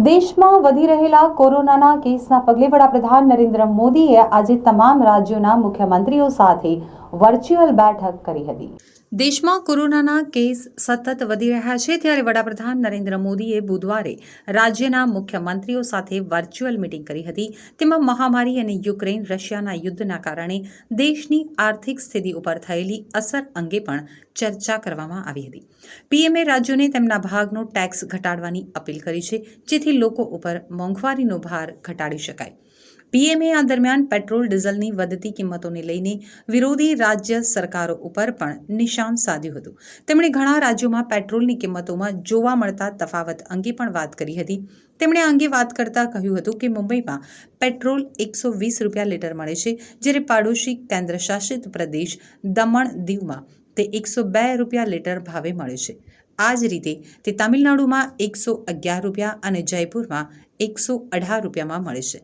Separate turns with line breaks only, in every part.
દેશમાં વધી રહેલા કોરોનાના કેસના પગલે વડાપ્રધાન નરેન્દ્ર મોદીએ આજે તમામ રાજ્યોના મુખ્યમંત્રીઓ સાથે વર્ચ્યુઅલ બેઠક કરી હતી। દેશમાં કોરોનાના કેસ સતત વધી રહ્યા છે ત્યારે વડાપ્રધાન નરેન્દ્ર મોદીએ બુધવારે રાજ્યના મુખ્યમંત્રીઓ સાથે વર્ચ્યુઅલ મીટિંગ કરી હતી। તેમાં મહામારી અને યુક્રેન રશિયાના યુદ્ધના કારણે દેશની આર્થિક સ્થિતિ ઉપર થયેલી અસર અંગે પણ ચર્ચા કરવામાં આવી હતી। પીએમએ રાજ્યોને તેમના ભાગનો ટેક્સ ઘટાડવાની અપીલ કરી છે, જેથી લોકો ઉપર મોંઘવારીનો ભાર ઘટાડી શકાય। પીએમએ આ દરમિયાન પેટ્રોલ ડીઝલની વધતી કિંમતોને લઈને વિરોધી રાજ્ય સરકારો ઉપર પણ નિશાન સાધ્યું હતું। તેમણે ઘણા રાજ્યોમાં પેટ્રોલની કિંમતોમાં જોવા મળતા તફાવત અંગે પણ વાત કરી હતી। તેમણે આ અંગે વાત કરતા કહ્યું હતું કે મુંબઈમાં પેટ્રોલ 120 રૂપિયા લીટર મળે છે, જ્યારે પાડોશી કેન્દ્રશાસિત પ્રદેશ દમણ દીવમાં તે 102 રૂપિયા લીટર ભાવે મળે છે। આ જ રીતે તે તમિલનાડુમાં 111 રૂપિયા અને જયપુરમાં 118 રૂપિયામાં મળે છે।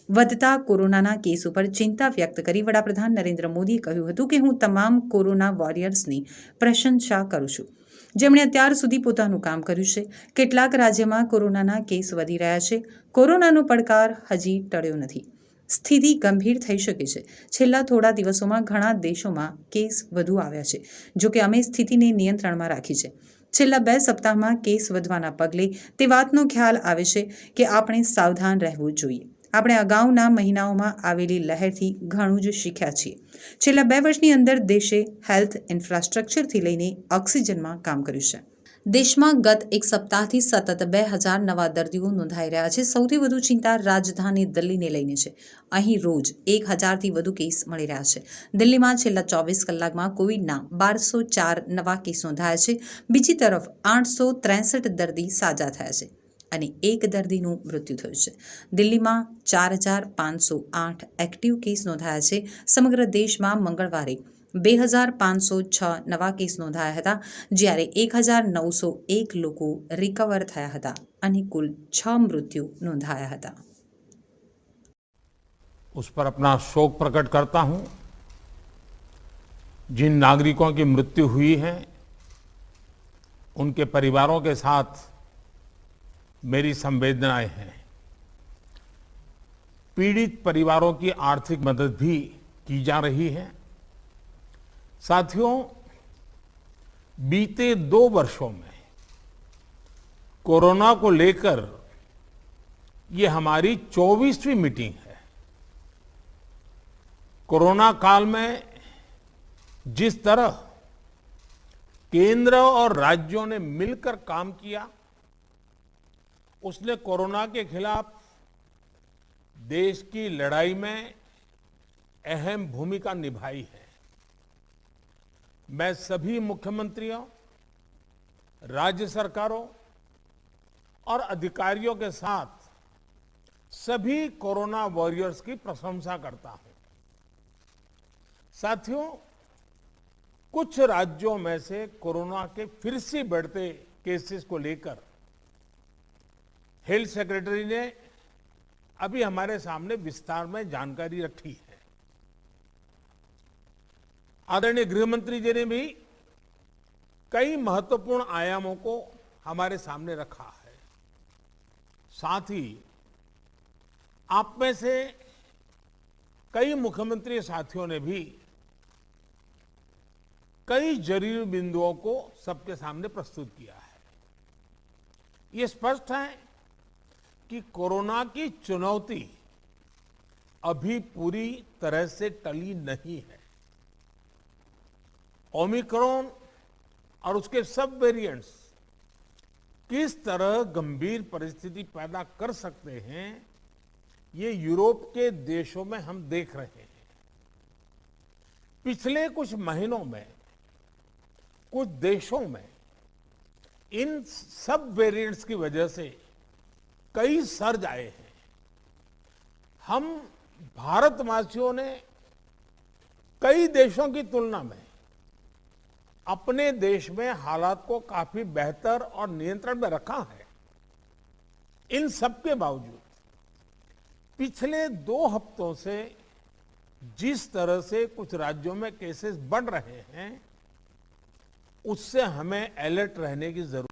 વધતા કોરોનાના કેસ ઉપર ચિંતા વ્યક્ત કરી વડાપ્રધાન નરેન્દ્ર મોદીએ કહ્યું હતું કે હું તમામ કોરોના વોરિયર્સની પ્રશંસા કરું છું, જેમણે અત્યાર સુધી પોતાનું કામ કર્યું છે। કેટલાક રાજ્યમાં કોરોનાના કેસ વધી રહ્યા છે। કોરોનાનો પડકાર હજી ટળ્યો નથી। સ્થિતિ ગંભીર થઈ શકે છે। છેલ્લા થોડા દિવસોમાં ઘણા દેશોમાં કેસ વધુ આવ્યા છે, જોકે અમે સ્થિતિને નિયંત્રણમાં રાખી છે। છેલ્લા 2 સપ્તાહમાં કેસ વધવાના પગલે તે વાતનો ખ્યાલ આવે છે કે આપણે સાવધાન રહેવું જોઈએ। આપણે અગાઉના મહિનાઓમાં આવેલી લહેરથી ઘણું જ શીખ્યા છીએ। છેલ્લા 2 વર્ષની અંદર દેશે હેલ્થ ઇન્ફ્રાસ્ટ્રક્ચરથી લઈને ઓક્સિજનમાં કામ કર્યું છે। દેશમાં ગત એક સપ્તાહથી સતત 2000 નવા દર્દીઓ નોંધાઈ રહ્યા છે। સૌથી વધુ ચિંતા રાજધાની દિલ્હીને લઈને છે। અહીં રોજ 1000થી વધુ કેસ મળી રહ્યા છે। દિલ્હીમાં છેલ્લા 24 કલાકમાં કોવિડના 1204 નવા કેસ નોંધાયા છે। બીજી તરફ 863 દર્દી સાજા થયા છે અને 1 દર્દીનું મૃત્યુ થયું છે। દિલ્હીમાં 4508 એક્ટિવ કેસ નોંધાયા છે। સમગ્ર દેશમાં મંગળવારે 2506 નવા કેસ નોંધાયા હતા, જ્યારે 1901 લોકો રિકવર થયા હતા અને કુલ 6 મૃત્યુ નોંધાયા હતા।
उस पर अपना शोक प्रकट करता हूं। जिन नागरिकों की मृत्यु हुई है, उनके परिवारों के साथ मेरी संवेदनाएं हैं। पीड़ित परिवारों की आर्थिक मदद भी की जा रही है। साथियों, बीते 2 वर्षों में कोरोना को लेकर ये हमारी 24वीं मीटिंग है। कोरोना काल में जिस तरह केंद्र और राज्यों ने मिलकर काम किया, उसने कोरोना के खिलाफ देश की लड़ाई में अहम भूमिका निभाई है। मैं सभी मुख्यमंत्रियों, राज्य सरकारों और अधिकारियों के साथ सभी कोरोना वॉरियर्स की प्रशंसा करता हूं। साथियों, कुछ राज्यों में से कोरोना के फिर से बढ़ते केसेस को लेकर हेल्थ सेक्रेटरी ने अभी हमारे सामने विस्तार में जानकारी रखी है। आदरणीय गृह मंत्री जी ने भी कई महत्वपूर्ण आयामों को हमारे सामने रखा है। साथ ही आप में से कई मुख्यमंत्री साथियों ने भी कई जरूरी बिंदुओं को सबके सामने प्रस्तुत किया है। ये स्पष्ट है कि कोरोना की चुनौती अभी पूरी तरह से टली नहीं है। ओमिक्रॉन और उसके सब वेरिएंट्स किस तरह गंभीर परिस्थिति पैदा कर सकते हैं, ये यूरोप के देशों में हम देख रहे हैं। पिछले कुछ महीनों में कुछ देशों में इन सब वेरिएंट्स की वजह से कई सर्ज आए हैं। हम भारतवासियों ने कई देशों की तुलना में अपने देश में हालात को काफी बेहतर और नियंत्रण में रखा है। इन सब के बावजूद पिछले 2 हफ्तों से जिस तरह से कुछ राज्यों में केसेस बढ़ रहे हैं, उससे हमें अलर्ट रहने की जरूरत